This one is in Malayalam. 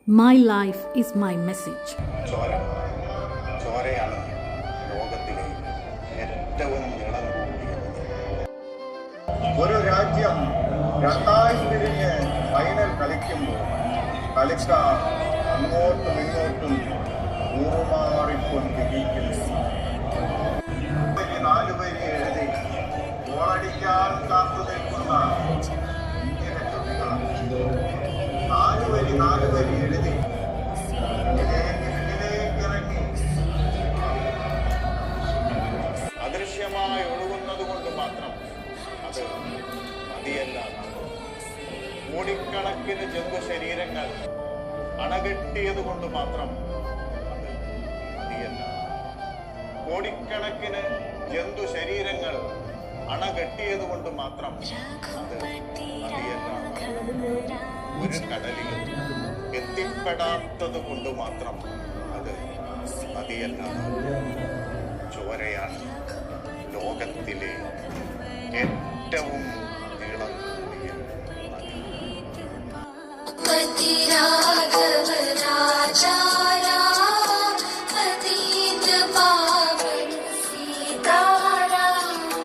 My life is my message. ചോരയാണ് ലോകത്തിലെ ഏറ്റവും നീളം കൂടിയത്. ഒരു രാജ്യം രണ്ടായി തിരിഞ്ഞ് ഫൈനൽ കളിക്കുമ്പോൾ കളിക്കാർ അങ്ങോട്ടും ഇങ്ങോട്ടും ഊറുമാറിക്കൊണ്ടിരിക്കുന്നു. 4 വരി എഴുതി ഗോളടിക്കാൻ കാത്തു നിൽക്കുന്ന ഇന്ത്യൻ കളികളാണ്. 4 വരി എഴുതി ഇതിലേക്കിറങ്ങി അദൃശ്യമായി ഒഴുകുന്നത് കൊണ്ട് മാത്രം അത് നദിയല്ല. കോടിക്കണക്കിന് ജന്തു ശരീരങ്ങൾ അണകെട്ടിയത് കൊണ്ട് മാത്രം അത് നദിയല്ല. കോടിക്കണക്കിന് ജന്തു ശരീരങ്ങൾ അണകെട്ടിയത് കൊണ്ട് മാത്രം അത് നദിയല്ല. ഒരു കടലിൽ എത്തിപ്പെടാത്തത് കൊണ്ട് മാത്രം അത് നദിയല്ല. ചോരയാണ് ലോകത്തിലെ ഏറ്റവും നീളം കൂടിയ നദി.